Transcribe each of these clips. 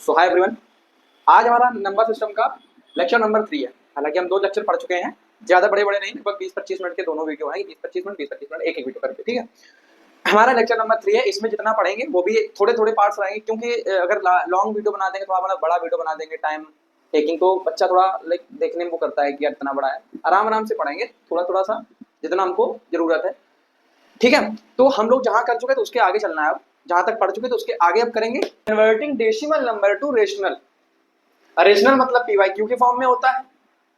सो hi everyone, आज हमारा number system का लेक्चर नंबर 3 है। हालांकि हम 2 लेक्चर पढ़ चुके हैं, ज्यादा बड़े बड़े नहीं, लगभग 20-25 मिनट के दोनों वीडियो हैं। 20-25 मिनट एक वीडियो करके, ठीक है। हमारा लेक्चर नंबर 3 है, इसमें जितना पढ़ेंगे वो भी थोड़े थोड़े पार्ट्स रहेंगे, क्योंकि अगर लॉन्ग वीडियो बना देंगे तो आप बड़ा वीडियो बना देंगे, टाइम टेकिंग, तो बच्चा थोड़ा लाइक देखने में वो करता है कि यार इतना बड़ा है। आराम आराम से पढ़ेंगे, थोड़ा थोड़ा सा जितना हमको जरूरत है, ठीक है। तो हम लोग जहां कर चुके तो उसके आगे चलना है। अब जहां तक पढ़ चुके तो उसके आगे अब करेंगे converting decimal number to rational. Rational मतलब पीवाईक्यू के फॉर्म में होता है।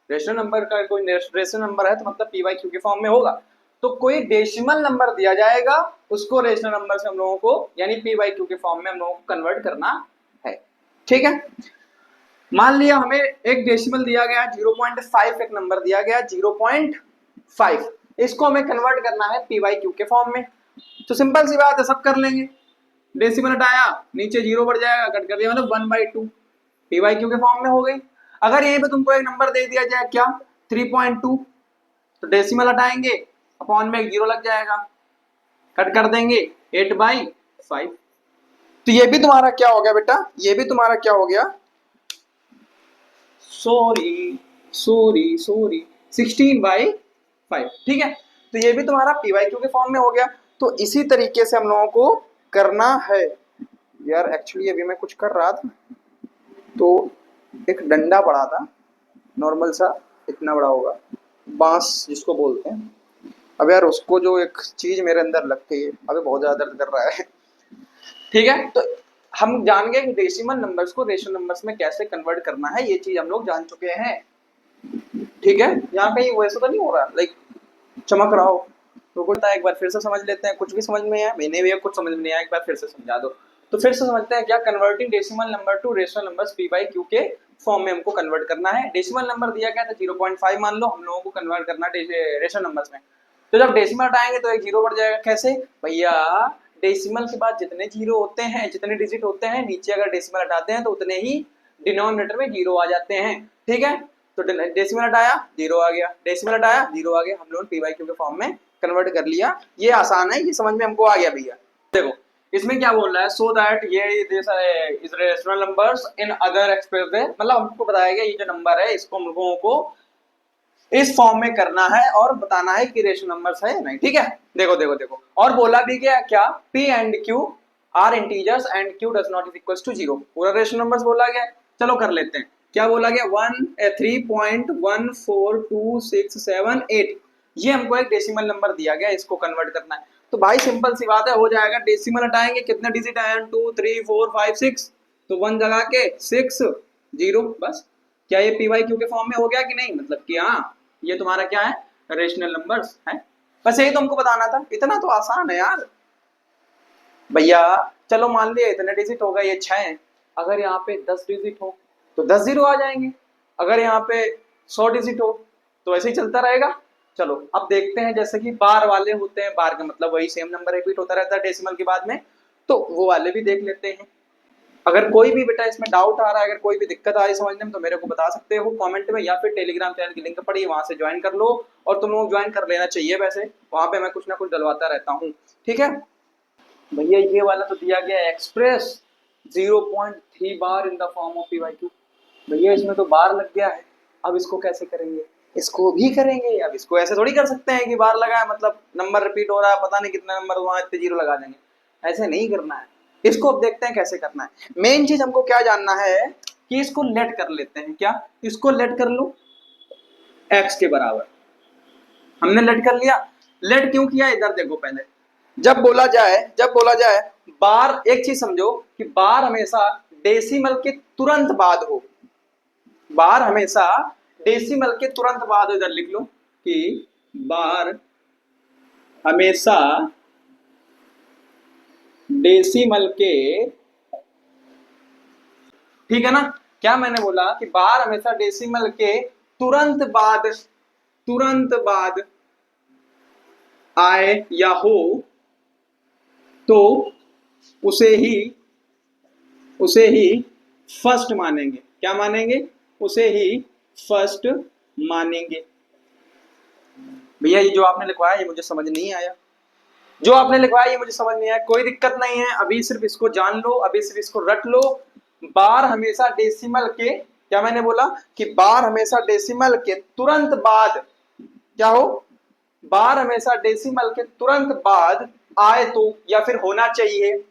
रेशनल नंबर का कोई रेशनल नंबर है तो मतलब पीवाईक्यू के फॉर्म में होगा। तो कोई डेसिमल नंबर दिया जाएगा, उसको रेशनल नंबर से हम लोगों को यानी पीवाईक्यू के फॉर्म में हम लोगों को कन्वर्ट करना है, ठीक है। मान लिया हमें एक डेसिमल दिया गया 0.5, एक नंबर दिया गया 0.5, इसको हमें कन्वर्ट करना है पीवाईक्यू के फॉर्म में। तो सिंपल सी बात है, सब कर लेंगे। डेसिमल हटाया, नीचे 0 बढ़ जाएगा, कट कर दिया, मतलब 1/2 पीवाईक्यू के फॉर्म में हो गई। अगर यहीं पे तुमको एक नंबर दे दिया जाए क्या 3.2, तो डेसिमल हटाएंगे, अपॉन में एक 0 लग जाएगा, कट कर देंगे 8/5। तो ये भी तुम्हारा क्या हो गया बेटा, ये भी तुम्हारा क्या हो गया, सॉरी 16/5, ठीक है। तो ये भी तुम्हारा पीवाईक्यू के फॉर्म में हो गया। तो इसी तरीके से हम लोगों को करना है यार। एक्चुअली अभी मैं कुछ कर रहा था तो एक डंडा पड़ा था, नॉर्मल सा, इतना बड़ा होगा, बांस जिसको बोलते हैं। अब यार उसको जो एक चीज मेरे अंदर लग गई है, अभी बहुत ज्यादा दर्द कर रहा है, ठीक है। तो हम जान गए कि डेसिमल नंबर्स को रेशनल नंबर्स में कैसे कन्वर्ट करना है, ये चीज हम लोग जान चुके हैं, ठीक है। यहाँ कहीं वैसा तो नहीं हो रहा लाइक चमक रहा हो तो कुछ एक बार फिर से समझ लेते हैं। कुछ भी समझ में आया, मैंने भी कुछ समझ में नहीं आया, एक बार फिर से समझा दो। तो फिर से समझते हैं क्या, converting decimal number to rational numbers पी/क्यू के फॉर्म में हमको कन्वर्ट करना है। डेसिमल नंबर दिया गया था 0.5 मान लो, हम लोगों को कन्वर्ट करना है रेशनल नंबर्स में। तो जब डेसिमल हटाएंगे तो एक 0 बढ़ जाएगा। कैसे भैया, डेसिमल के बाद जितने 0 होते हैं, जितने डिजिट होते हैं, नीचे अगर डेसिमल हटाते हैं तो उतने ही डिनोमिनेटर में 0 आ जाते हैं, ठीक है। तो डेसिमल हटाया 0 आ गया, डेसिमल हटाया 0 आ गया, हम लोग पी/क्यू के फॉर्म में कन्वर्ट कर लिया। ये आसान है, ये समझ में हमको आ गया भैया। देखो इसमें क्या बोल रहा है, सो दैट ये is rational numbers in other express way, मतलब हमको बताया गया ये जो नंबर है इसको हम लोगों को इस फॉर्म में करना है और बताना है कि रेशनल नंबर्स है या नहीं, ठीक है। देखो देखो देखो, और बोला भी गया क्या, P and Q are integers and Q does not is equals to 0, पूरा रेशनल नंबर्स बोला गया। चलो कर लेते हैं, क्या बोला गया 3.14267, ये हमको एक डेसिमल नंबर दिया गया, इसको कन्वर्ट करना है। तो भाई सिंपल सी बात है, हो जाएगा। डेसिमल हटाएंगे, कितने डिजिट आए 2 3 4 5 6, तो 1 लगा के 6 0, बस। क्या ये पीवाईक्यू के फॉर्म में हो गया कि नहीं, मतलब कि हाँ ये तुम्हारा क्या है, रेशनल नंबर्स है। बस यही तुमको बताना था, इतना तो आसान है यार भैया। चलो मान लिया इतने डिजिट हो गए, ये 6 है। अगर यहाँ पे 10 डिजिट हो तो 10 0 आ जाएंगे, अगर यहाँ पे 100 डिजिट हो तो ऐसे ही चलता रहेगा। चलो अब देखते हैं, जैसे कि बार वाले होते हैं, बार का मतलब वही सेम नंबर रिपीट होता रहता है डेसिमल के बाद में, तो वो वाले भी देख लेते हैं। अगर कोई भी बेटा इसमें डाउट आ रहा है, अगर कोई भी दिक्कत आ रही है समझने में, तो मेरे को बता सकते हो कमेंट में, या फिर टेलीग्राम चैनल की लिंक पड़ी है वहां से ज्वाइन कर लो। और तुम लोग ज्वाइन कर लेना चाहिए, वैसे वहां पे मैं कुछ ना कुछ डलवाता रहता हूँ, ठीक है भैया। ये वाला तो दिया गया express 0.3 bar in the form of PYQ, भैया इसमें तो बार लग गया है। अब इसको कैसे करेंगे, इसको भी करेंगे। अब इसको ऐसे थोड़ी कर सकते हैं कि बार लगा मतलब नंबर रिपीट हो रहा है, पता नहीं कितने नंबर वहां इतने 0 लगा देंगे, ऐसे नहीं करना है। इसको अब देखते हैं कैसे करना है। मेन चीज हमको क्या जानना है कि इसको लेट कर लेते हैं, क्या इसको लेट कर लो x के बराबर, हमने लेट कर लिया। लेट क्यों किया, इधर देखो पहले, जब बोला जाए बार, एक चीज समझो कि बार हमेशा डेसिमल के तुरंत बाद हो, बार हमेशा डेसिमल के तुरंत बाद हो। इधर लिख लो कि बार हमेशा डेसिमल के, ठीक है ना। क्या मैंने बोला कि बार हमेशा डेसिमल के तुरंत बाद आए या हो तो उसे ही फर्स्ट मानेंगे। क्या मानेंगे, उसे ही फर्स्ट मानेंगे। भैया ये जो आपने लिखवाया ये मुझे समझ नहीं आया, जो आपने लिखवाया ये मुझे समझ नहीं आया, कोई दिक्कत नहीं है। अभी सिर्फ इसको जान लो, अभी सिर्फ इसको रट लो, बार हमेशा डेसिमल के, क्या मैंने बोला कि बार हमेशा डेसिमल के तुरंत बाद क्या हो, बार हमेशा डेसिमल के तुरंत बाद आए तो, या फिर होना चाहिए,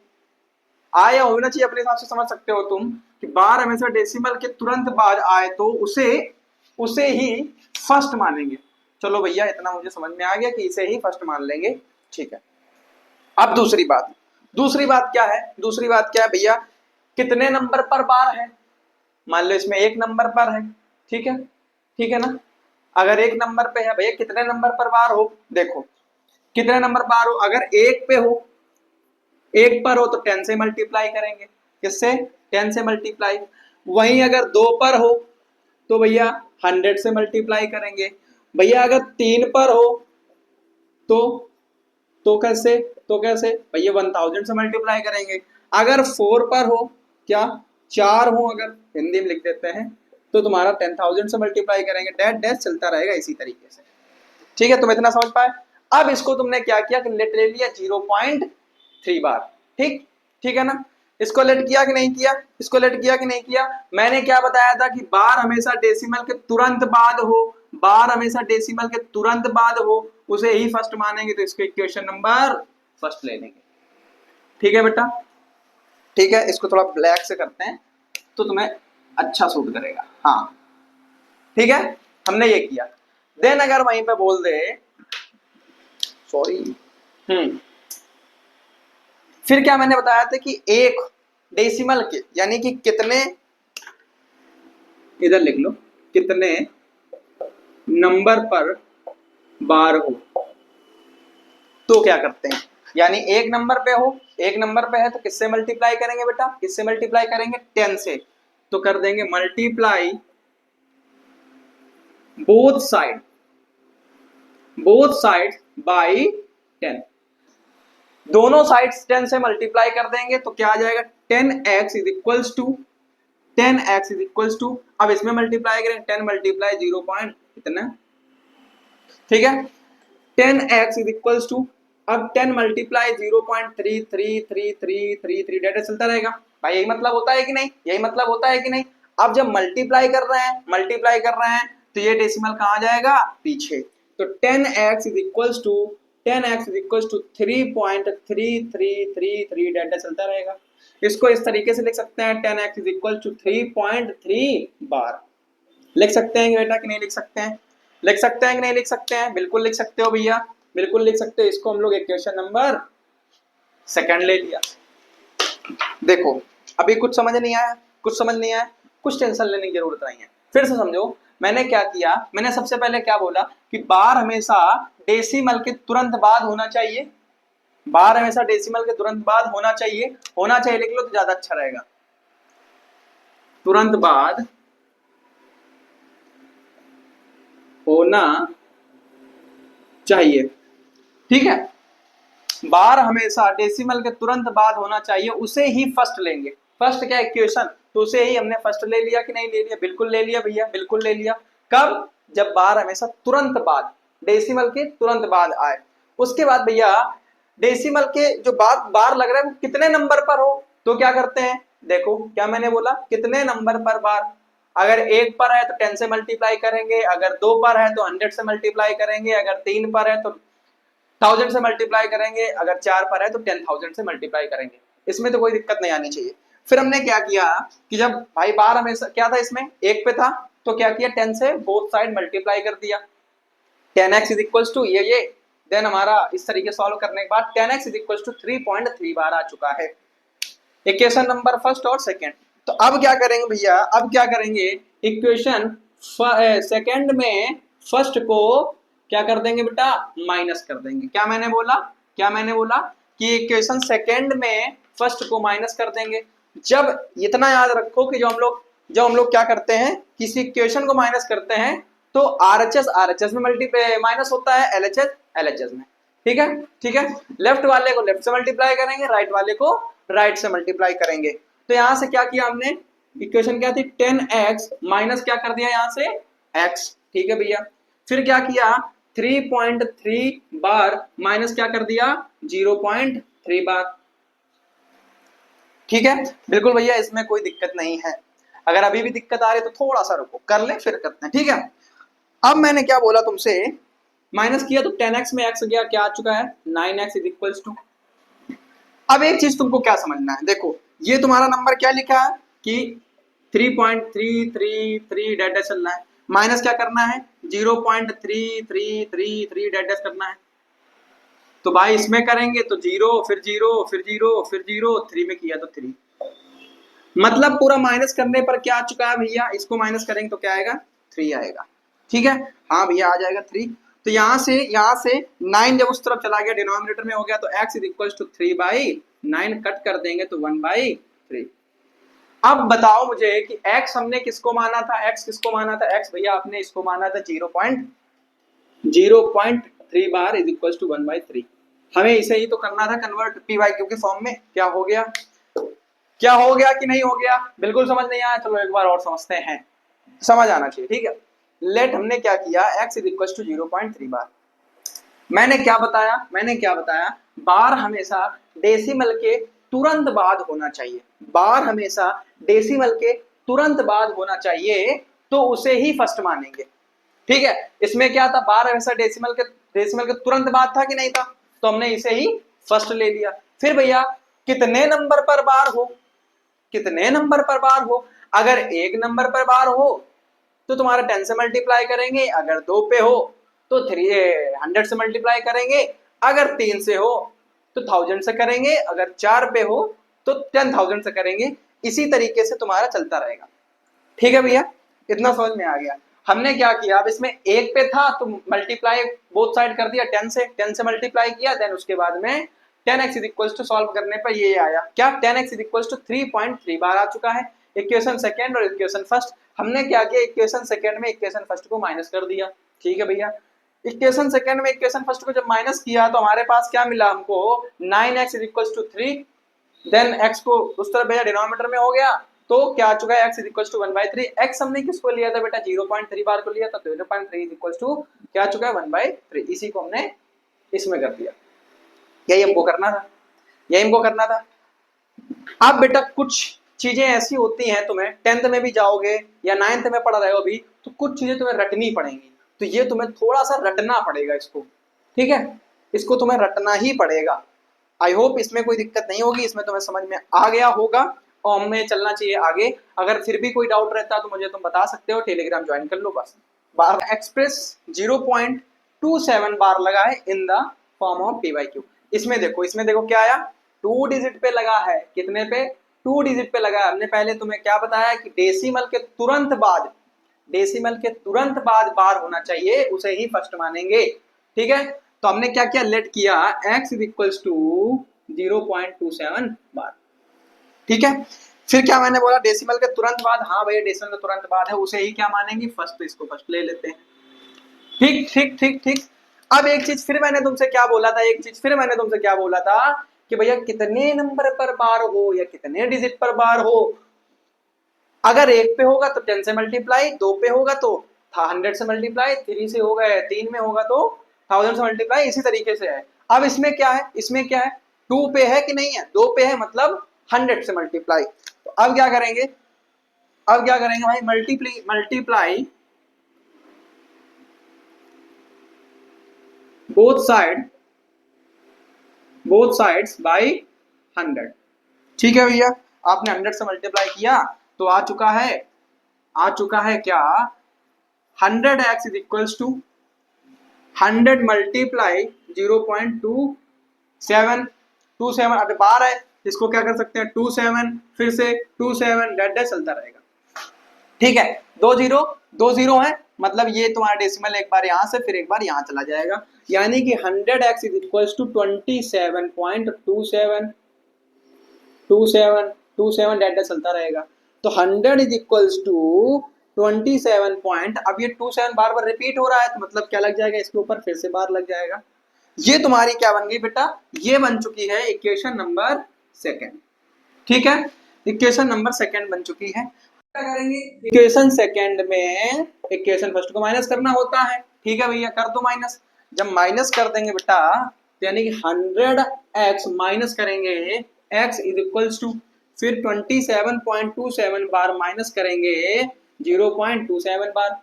आए या होना चाहिए अपने हिसाब से समझ सकते हो तुम, कि बार हमेशा डेसिमल के तुरंत बाद आए तो उसे उसे ही फर्स्ट मानेंगे। चलो भैया इतना मुझे समझ में आ गया कि इसे ही फर्स्ट मान लेंगे, ठीक है। अब दूसरी बात, दूसरी बात क्या है, दूसरी बात क्या है भैया, कितने नंबर पर बार है। मान लो इसमें एक नंबर पर है, ठीक है, ठीक है ना। अगर एक नंबर पे है भैया कितने नंबर पर बार हो, देखो कितने नंबर बार हो, अगर एक पे हो, एक पर हो तो 10 से मल्टीप्लाई करेंगे, किससे, 10 से मल्टीप्लाई। वहीं अगर दो पर हो तो भैया 100 से मल्टीप्लाई करेंगे। भैया अगर तीन पर हो तो कैसे, तो कैसे भैया 1000 से मल्टीप्लाई करेंगे। अगर 4 पर हो, क्या चार हो, अगर हिंदी में लिख देते हैं तो तुम्हारा 10,000 से मल्टीप्लाई करेंगे, डैश डैश चलता रहेगा इसी तरीके से, ठीक है। तुम इतना समझ पाए। अब इसको तुमने क्या किया कि लेट ले लिया 0.3 बार, ठीक, ठीक है ना। इसको लेट किया कि नहीं किया, इसको लेट किया कि नहीं किया। मैंने क्या बताया था कि बार हमेशा डेसिमल के तुरंत बाद हो, बार हमेशा डेसिमल के तुरंत बाद हो, उसे ही फर्स्ट मानेंगे, तो इसको इक्वेशन नंबर फर्स्ट ले लेंगे, ठीक है बेटा, ठीक है। इसको थोड़ा ब्लैक से करते हैं तो तुम्हें अच्छा सूट करेगा, हाँ ठीक है। हमने ये किया, देन अगर वहीं पे बोल दे सॉरी, फिर क्या मैंने बताया था कि एक डेसिमल के यानी कि कितने, इधर लिख लो, कितने नंबर पर बार हो, तो क्या करते हैं, यानी एक नंबर पे हो, एक नंबर पे है तो किससे मल्टीप्लाई करेंगे बेटा, किससे मल्टीप्लाई करेंगे, 10 से। तो कर देंगे मल्टीप्लाई बोथ साइड बाई 10, दोनों साइड्स 10 से मल्टीप्लाई कर देंगे तो क्या आ जाएगा, 10x is equals to 10x is equals to, अब इसमें मल्टीप्लाई करें 10 मल्टीप्लाई 0 पॉइंट इतना, ठीक है। 10x इज इक्वल्स टू, अब 10 मल्टीप्लाई 0.333333 डाटा चलता रहेगा। भाई यही मतलब होता है कि नहीं, यही मतलब होता है कि नहीं। अब जब मल्टीप्लाई कर रहे हैं, मल्टीप्लाई कर रहे हैं तो ये डेसिमल कहाँ जाएगा, पीछे। तो 10x is equals to 10x is equals to 3.3333 डाटा चलता रहेगा। इसको इस तरीके से लिख सकते हैं, 10x इज इक्वल टू 3.3 बार। लिख सकते हैं बेटा कि नहीं लिख सकते हैं, लिख सकते हैं कि नहीं लिख सकते हैं, बिल्कुल लिख सकते हो भैया, बिल्कुल लिख सकते हो। इसको हम लोग इक्वेशन नंबर सेकंड ले लिया। देखो अभी कुछ समझ नहीं आया, कुछ समझ नहीं आया, कुछ टेंशन लेने की जरूरत नहीं है, फिर से समझो। मैंने क्या किया, मैंने सबसे पहले क्या बोला कि बार हमेशा डेसिमल के तुरंत बाद होना चाहिए, बार हमेशा डेसिमल के तुरंत बाद होना चाहिए, होना चाहिए लिख लो तो ज्यादा अच्छा रहेगा, तुरंत बाद होना चाहिए, ठीक है। बार हमेशा डेसिमल के तुरंत बाद होना चाहिए, उसे ही फर्स्ट लेंगे। फर्स्ट क्या इक्वेशन, तो उसे ही हमने फर्स्ट ले लिया कि नहीं ले लिया, बिल्कुल ले लिया भैया, बिल्कुल ले लिया। कब, जब बार हमेशा तुरंत बाद, डेसिमल के तुरंत बाद आए। उसके बाद भैया डेसिमल के जो बार लग रहा है वो कितने नंबर पर हो, तो क्या करते हैं, देखो क्या मैंने बोला, कितने नंबर पर बार। अगर एक पर है तो 10 से मल्टीप्लाई करेंगे, अगर दो पर है तो 100 से मल्टीप्लाई करेंगे, अगर तीन पर है तो 1000 से मल्टीप्लाई करेंगे, अगर चार पर है तो 10,000 से मल्टीप्लाई करेंगे। इसमें तो कोई दिक्कत नहीं आनी चाहिए। फिर हमने क्या किया कि जब भाई बार हमेशा क्या था, इसमें एक पे था तो क्या किया, 10 से बोथ साइड मल्टीप्लाई कर दिया, 10x इज इक्वल्स टू ये, देन हमारा इस तरीके सॉल्व करने के बाद 10x इज इक्वल्स टू 3.3 बार आ चुका है, इक्वेशन नंबर फर्स्ट और सेकंड। तो अब क्या करेंगे भैया, अब क्या करेंगे, इक्वेशन सेकंड में फर्स्ट को क्या कर देंगे बेटा, माइनस कर देंगे। क्या मैंने बोला, क्या मैंने बोला कि इक्वेशन सेकंड में फर्स्ट को माइनस कर देंगे। जब इतना याद रखो कि जो हम लोग क्या करते हैं, किसी इक्वेशन को माइनस करते हैं तो आरएचएस में मल्टीप्लाई माइनस होता है, एलएचएस में, ठीक है, ठीक है। लेफ्ट वाले को लेफ्ट से मल्टीप्लाई करेंगे, राइट वाले को राइट से मल्टीप्लाई करेंगे। तो यहां से क्या किया हमने, इक्वेशन क्या थी 10x माइनस क्या कर दिया यहां से x, ठीक है भैया। फिर क्या किया 3.3 बार माइनस क्या कर दिया 0.3 बार, ठीक है, बिल्कुल भैया, इसमें कोई दिक्कत नहीं है। अगर अभी भी दिक्कत आ रही है तो थोड़ा सा रुको, कर ले फिर करते हैं, ठीक है। अब मैंने क्या बोला तुमसे, माइनस किया तो 10x में x गया, क्या आ चुका है 9x इज इक्वल्स टू। अब एक चीज तुमको क्या समझना है, देखो ये तुम्हारा नंबर क्या लिखा है कि 3.333 डेट डैश चलना है, माइनस क्या करना है 0.3333 डेट डैश करना है। तो भाई इसमें करेंगे तो 0 फिर 0 फिर 0 फिर 0, 3 में किया तो 3, मतलब पूरा माइनस करने पर क्या आ चुका है भैया, इसको माइनस करेंगे तो क्या आएगा 3 आएगा। ठीक है, हाँ भैया आ जाएगा 3। तो यहाँ से 9 जब उस तरफ चला गया डिनोमिनेटर में हो गया, तो x is equal to 3/9 cut कर देंगे तो 1/3। अब बताओ मुझे कि x हमने किसको माना था, x किसको माना था, x भैया आपने इसको माना था 0.3 बार इज इक्वल टू 1/3। हमें इसे ही तो करना था कन्वर्ट पी वाई क्यू के फॉर्म में। क्या हो गया, क्या हो गया कि नहीं हो गया, बिल्कुल समझ नहीं आया, चलो एक बार और समझते हैं, समझ आना चाहिए, ठीक है। लेट हमने क्या किया, x इज इक्वल टू 0.3 बार। मैंने क्या बताया, बार हमेशा डेसिमल के तुरंत बाद होना चाहिए, बार हमेशा डेसिमल के तुरंत बाद होना चाहिए, तो उसे ही फर्स्ट मानेंगे। ठीक है, इसमें क्या था, बार हमेशा डेसिमल के तुरंत बाद था कि नहीं था, तो हमने इसे ही फर्स्ट ले लिया। फिर भैया कितने नंबर पर बार हो, कितने नंबर पर बार हो, अगर एक नंबर पर बार हो तो तुम्हारा 10 से मल्टीप्लाई करेंगे, अगर 2 पे हो तो 100 से मल्टीप्लाई करेंगे, अगर 3 से हो तो 1000 से करेंगे, अगर 4 पे हो तो 10,000 से करेंगे। इसी तरीके से तुम्हारा चलता रहेगा। ठीक है भैया, इतना समझ में आ गया। हमने क्या किया, अब इसमें एक पे था तो मल्टीप्लाई बोथ साइड कर दिया 10 से मल्टीप्लाई किया, देन उसके बाद में 10x is equal to solve करने पर ये आया क्या, 10x इज इक्वल टू 3.3 बार आ चुका है। इक्वेशन सेकंड और इक्वेशन फर्स्ट, हमने क्या किया, इक्वेशन सेकंड में इक्वेशन फर्स्ट को माइनस कर दिया। ठीक है भैया, इक्वेशन सेकंड में इक्वेशन फर्स्ट को जब माइनस किया तो हमारे पास क्या मिला हमको, 9x is equal to 3, then x को उस तरफ भैया डिनोमिनेटर में हो गया, तो क्या आ चुका है x is equal to 1/3। x हमने किसको लिया था बेटा, 0.3 बार को लिया था, तो 0.3 इज इक्वल टू क्या आ चुका है 1/3। इसी को हमने इसमें कर दिया, यही हमको करना था, यही हमको करना था। अब बेटा कुछ चीजें ऐसी होती हैं, तुम्हें 10th में भी जाओगे या 9th में पढ़ रहे हो अभी, तो कुछ चीजें तुम्हें रटनी पड़ेंगी, तो ये तुम्हें थोड़ा सा रटना पड़ेगा इसको, ठीक है, इसको तुम्हें रटना ही पड़ेगा। आई होप इसमें कोई दिक्कत नहीं होगी, इसमें तुम्हें समझ में आ गया होगा और हमें चलना चाहिए आगे। अगर फिर भी कोई डाउट रहता है तो मुझे तुम बता सकते हो, टेलीग्राम ज्वाइन कर लो बस। एक्सप्रेस 0.27 बार लगा है in the form of P Y Q. इसमें देखो क्या आया, 2 डिजिट पे लगा है, कितने पे, 2 डिजिट पे लगा है। हमने पहले तुम्हें क्या बताया कि डेसिमल के तुरंत बाद बार होना चाहिए, उसे ही फर्स्ट मानेंगे। ठीक है, तो हमने क्या किया, लेट किया x इज इक्वल टू 0.27 बार। ठीक है, फिर क्या मैंने बोला, डेसिमल के तुरंत बाद, हाँ भैया डेसिमल के तुरंत बाद है, उसे ही क्या मानेंगे फर्स्ट, तो इसको फर्स्ट ले लेते हैं। ठीक ठीक ठीक ठीक। अब एक चीज फिर मैंने तुमसे क्या बोला था कि भैया कितने नंबर पर बार हो या कितने डिजिट पर बार हो, अगर एक पे होगा तो 10 से मल्टीप्लाई, 2 पे होगा तो 100 से मल्टीप्लाई, 3 से होगा, 3 में होगा तो 1000 से मल्टीप्लाई, इसी तरीके से है। अब इसमें क्या है, 2 पे है कि नहीं है, 2 पे है, मतलब 100 से मल्टीप्लाई। तो अब क्या करेंगे भाई, मल्टीप्लाई बोथ साइड्स बाय 100। ठीक है भैया, आपने 100 से मल्टीप्लाई किया तो आ चुका है क्या, 100x is equals to 100 multiply 0.27। अब बार है, इसको क्या कर सकते हैं 27, फिर से 27, डेट चलता रहेगा। ठीक है, 2 जीरो है, मतलब ये तुम्हारा डेसिमल एक बार यहाँ से फिर एक बार यहाँ चला जाएगा, यानी कि 100x is equals to 27.27 date चलता रहेगा। तो 100 इज इक्वल्स टू 27 पॉइंट, अब ये 27 बार बार रिपीट हो रहा है, तो मतलब क्या लग जाएगा, इसके ऊपर फिर से बार लग जाएगा। ये तुम्हारी क्या बन गई बेटा, ये बन चुकी है इक्वेशन नंबर सेकंड। ठीक है, इक्वेशन नंबर सेकंड बन चुकी है। क्या करेंगे, इक्वेशन सेकंड में इक्वेशन फर्स्ट को माइनस करना होता है। ठीक है भैया, कर दो माइनस। जब माइनस कर देंगे बेटा, तो यानी कि 100x माइनस करेंगे x इज इक्वल्स टू फिर 27.27 बार माइनस करेंगे 0.27 बार।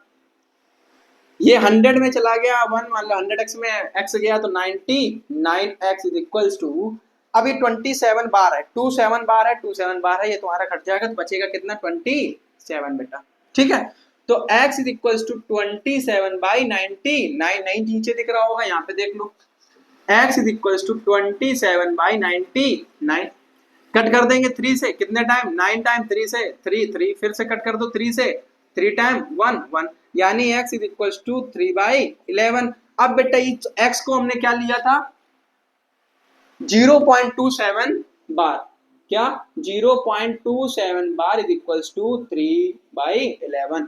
ये 100 में चला गया, 1 मान लो 100x में x गया तो 99x इज इक्वल्स टू, अभी 27 बार है, 27 बार है, 27 बार है, ये तुम्हारा कट जाएगा तो बचेगा कितना 27 बेटा। ठीक है, तो x इज इक्वल्स टू 27/90, 9 नीचे दिख रहा होगा, यहाँ पे देख लो, x is equals to 27/90, 9 cut कर देंगे 3 से, कितने टाइम 9 टाइम, 3 से 3 फिर से कट कर दो 3 से, 3 टाइम 1 यानी x इज इक्वल्स टू 3/11। अब बेटा x को हमने क्या लिया था 0.27 बार, क्या 0.27 बार इज इक्वल्स टू 3/11।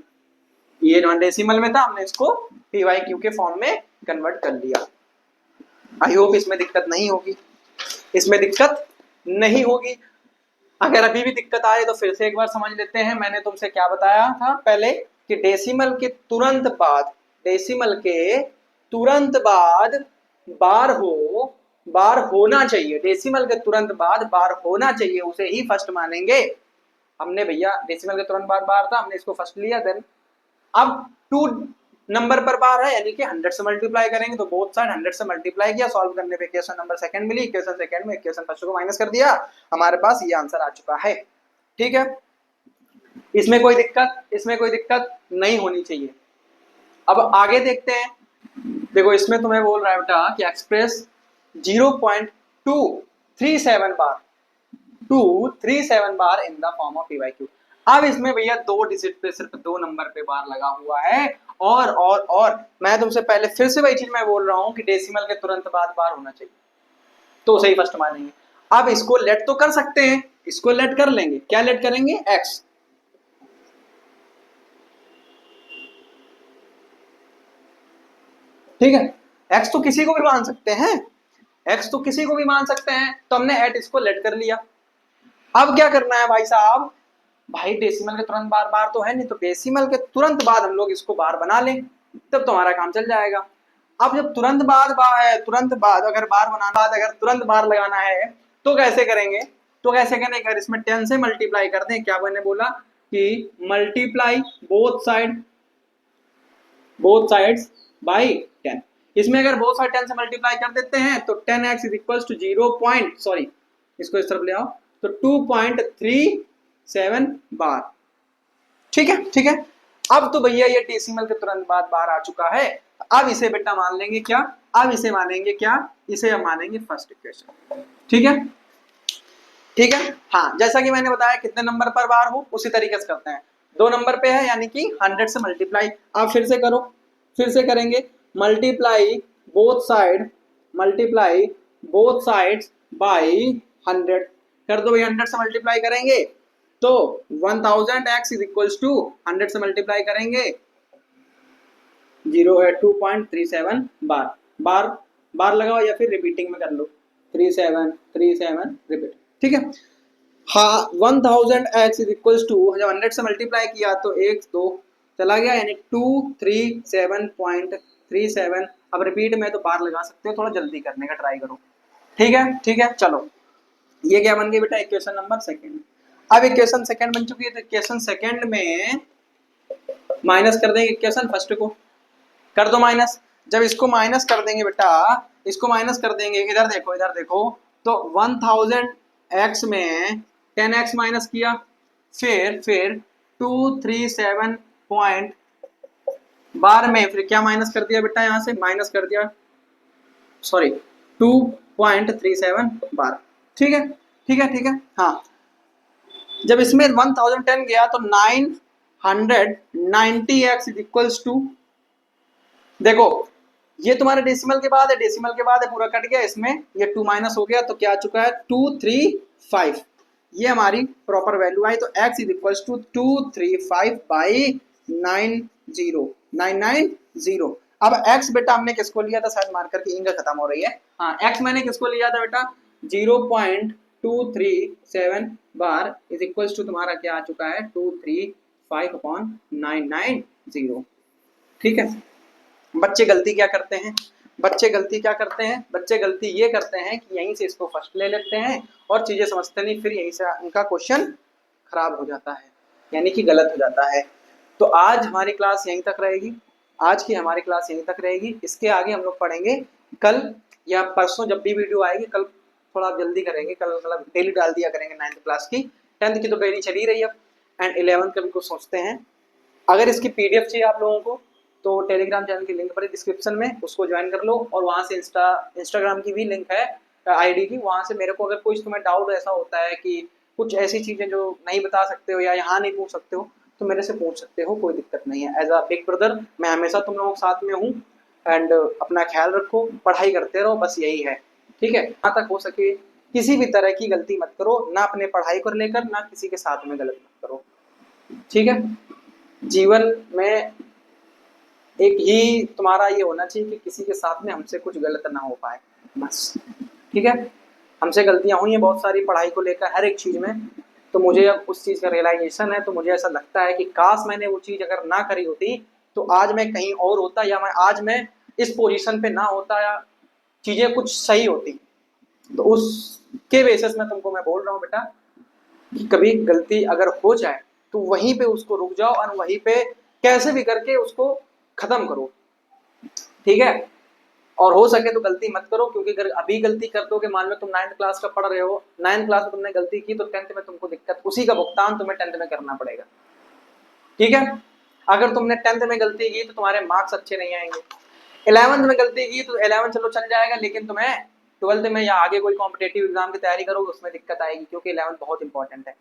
ये नॉन डेसिमल में था, हमने इसको PYQ के फॉर्म में कन्वर्ट कर लिया। आई होप इसमें दिक्कत नहीं होगी, इसमें दिक्कत नहीं होगी। अगर अभी भी दिक्कत आए तो फिर से एक बार समझ लेते हैं। मैंने तुमसे क्या बताया था पहले कि डेसिमल के तुरंत बाद, डेसिमल के तुरंत बाद बार होना चाहिए, डेसिमल के तुरंत बाद बार होना चाहिए, उसे ही फर्स्ट मानेंगे। हमने भैया डेसिमल के तुरंत बाद बार था, हमने इसको फर्स्ट लिया। देन अब 2 नंबर पर बार है यानी कि 100 से मल्टीप्लाई करेंगे, तो बोथ साइड 100 से मल्टीप्लाई किया, सॉल्व करने पे इक्वेशन नंबर सेकंड मिली, इक्वेशन सेकंड में इक्वेशन फर्स्ट को माइनस कर दिया, हमारे पास ये आंसर आ चुका है। ठीक है, इसमें कोई दिक्कत नहीं होनी चाहिए। अब आगे देखते हैं, देखो इसमें तुम्हें बोल रहा है बेटा कि express 0.237 bar in the form of PYQ। अब इसमें भैया 2 डिजिट पे सिर्फ 2 नंबर पे बार लगा हुआ है, और मैं तुमसे पहले फिर से वही चीज मैं बोल रहा हूं कि डेसिमल के तुरंत बाद बार होना चाहिए, तो सही फर्स्ट मानेंगे। अब इसको लेट तो कर सकते हैं, इसको लेट कर लेंगे, क्या लेट करेंगे x, ठीक है, x तो किसी को भी मान सकते हैं, x तो किसी को भी मान सकते हैं, तो हमने एट इसको लेट कर लिया। अब क्या करना है भाई साहब, भाई डेसिमल के तुरंत बार तो है नहीं, तो डेसिमल के तुरंत बाद हम लोग इसको बार बना लें, तब तुम्हारा काम चल जाएगा। अब जब तुरंत बाद बार है, तुरंत बाद अगर बार बनाना, बाद अगर तुरंत बार लगाना है तो कैसे करेंगे, अगर इसमें 10 से मल्टीप्लाई कर दें, क्या मैंने बोला कि मल्टीप्लाई बोथ साइड्स बाई 10। इसमें अगर बोथ साइड 10 से मल्टीप्लाई कर देते हैं तो 10x is equals to 0. Sorry इसको इस तरफ ले आओ, तो 2.37 बार। ठीक है, अब तो भैया ये डेसिमल के तुरंत बाद बार आ चुका है। अब इसे बेटा मान लेंगे क्या, अब इसे मानेंगे क्या, इसे हम मानेंगे फर्स्ट इक्वेशन। ठीक है, हाँ, जैसा कि मैंने बताया कितने नंबर पर बार हो उसी तरीके से करते हैं। 2 नंबर पे है यानी कि 100 से मल्टीप्लाई। आप फिर से करो, फिर से करेंगे, मल्टीप्लाई बोथ साइड्स बाई 100 कर दो भैया। 100 से मल्टीप्लाई करेंगे तो 1000x इज इक्वल्स टू 100 से मल्टीप्लाई करेंगे 2.37 बार लगाओ, या फिर रिपीटिंग में कर लो 37 रिपीट। ठीक है, हाँ, 1000x इज इक्वल्स टू, जब 100 से मल्टीप्लाई किया तो 1 2 चला गया, यानी 237.37। अब रिपीट में तो बार लगा सकते हो, थोड़ा जल्दी करने का ट्राई करो। ठीक है, चलो ये क्या बन गई बेटा, इक्वेशन नंबर सेकंड। अब इक्वेशन सेकंड बन चुकी है, तो इक्वेशन सेकंड में माइनस कर देंगे इक्वेशन फर्स्ट को, कर दो माइनस। जब इसको माइनस कर देंगे बेटा, इसको माइनस कर देंगे, इधर देखो, तो 1000x में 10x माइनस किया, फिर 237 पॉइंट बार में फिर क्या माइनस कर दिया बेटा, यहां से माइनस कर दिया, सॉरी 2.37 बार। ठीक है, हाँ, जब इसमें 1010 गया तो 990x इज इक्वल्स टू, देखो ये तुम्हारे डेसिमल के बाद है, पूरा कट गया, इसमें ये 2 माइनस हो गया, तो क्या आ चुका है 235। ये हमारी प्रॉपर वैल्यू आई, तो x इज इक्वल्स टू 235/990। अब x बेटा हमने किसको लिया था, शायद मार्कर की इंक खत्म हो रही है, हाँ, x मैंने किसको लिया था बेटा 0.237 बार इज इक्वल्स टू तुम्हारा क्या आ चुका है 235/990। ठीक है, बच्चे गलती क्या करते हैं, बच्चे गलती क्या करते हैं, बच्चे गलती ये करते हैं कि यहीं से इसको फर्स्ट ले लेते हैं और चीजें समझते नहीं, फिर यहीं से उनका क्वेश्चन खराब हो जाता है, यानी कि गलत हो जाता है। तो आज हमारी क्लास यहीं तक रहेगी, आज की हमारी क्लास यहीं तक रहेगी। इसके आगे हम लोग पढ़ेंगे कल या परसों, जब भी वीडियो आएगी। कल थोड़ा जल्दी करेंगे, कल मतलब डेली डाल दिया करेंगे 9th क्लास की, 10th की तो डेली चली रही है अब, एंड 11th का भी कुछ सोचते हैं। अगर इसकी पीडीएफ चाहिए आप लोगों को तो टेलीग्राम चैनल की लिंक पर डिस्क्रिप्शन में, उसको ज्वाइन कर लो, और वहाँ से इंस्टाग्राम की भी लिंक है आईडी की, वहाँ से मेरे को अगर कुछ तुम्हें डाउट ऐसा होता है कि कुछ ऐसी चीज़ें जो नहीं बता सकते हो या यहाँ नहीं पूछ सकते हो, तो मेरे से पूछ सकते हो, कोई दिक्कत नहीं है। एज अ बिग ब्रदर मैं हमेशा तुम लोगों के साथ में हूँ। एंड अपना ख्याल रखो, पढ़ाई करते रहो, बस यही है, ठीक है। जहाँ तक हो सके किसी भी तरह की गलती मत करो, ना अपने पढ़ाई को लेकर, ना किसी के साथ में गलत मत करो, ठीक है। जीवन में एक ही तुम्हारा ये होना चाहिए कि किसी के साथ में हमसे कुछ गलत ना हो पाए, बस, ठीक है। हमसे गलतियां हुई हैं बहुत सारी पढ़ाई को लेकर, हर एक चीज़ में। तो मुझे अब उस चीज़ का रियलाइजेशन है, तो मुझे ऐसा लगता है कि काश मैंने वो चीज़ अगर ना करी होती तो आज मैं कहीं और होता, या आज मैं इस पोजीशन पे ना होता, या चीज़ें कुछ सही होती। तो उसके बेसिस में तुमको मैं बोल रहा हूँ बेटा कि कभी गलती अगर हो जाए तो वहीं पे उसको रुक जाओ और वहीं पे कैसे भी करके उसको खत्म करो, ठीक है। और हो सके तो गलती मत करो, क्योंकि अगर अभी गलती कर दोगे, मान लो तुम 9th क्लास का पढ़ रहे हो, 9th क्लास में तुमने गलती की तो 10th में तुमको दिक्कत, उसी का भुगतान तुम्हें 10th में करना पड़ेगा, ठीक है। अगर तुमने 10th में गलती की तो तुम्हारे मार्क्स अच्छे नहीं आएंगे। 11th में गलती की तो 11th चलो चल जाएगा, लेकिन तुम्हें 12th में या आगे कोई कॉम्पिटेटिव एग्जाम की तैयारी करोगे उसमें दिक्कत आएगी, क्योंकि 11th बहुत इंपॉर्टेंट है,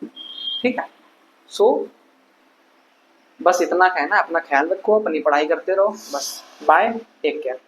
ठीक है। सो बस इतना कहना, अपना ख्याल रखो, अपनी पढ़ाई करते रहो, बस। Bye, take care.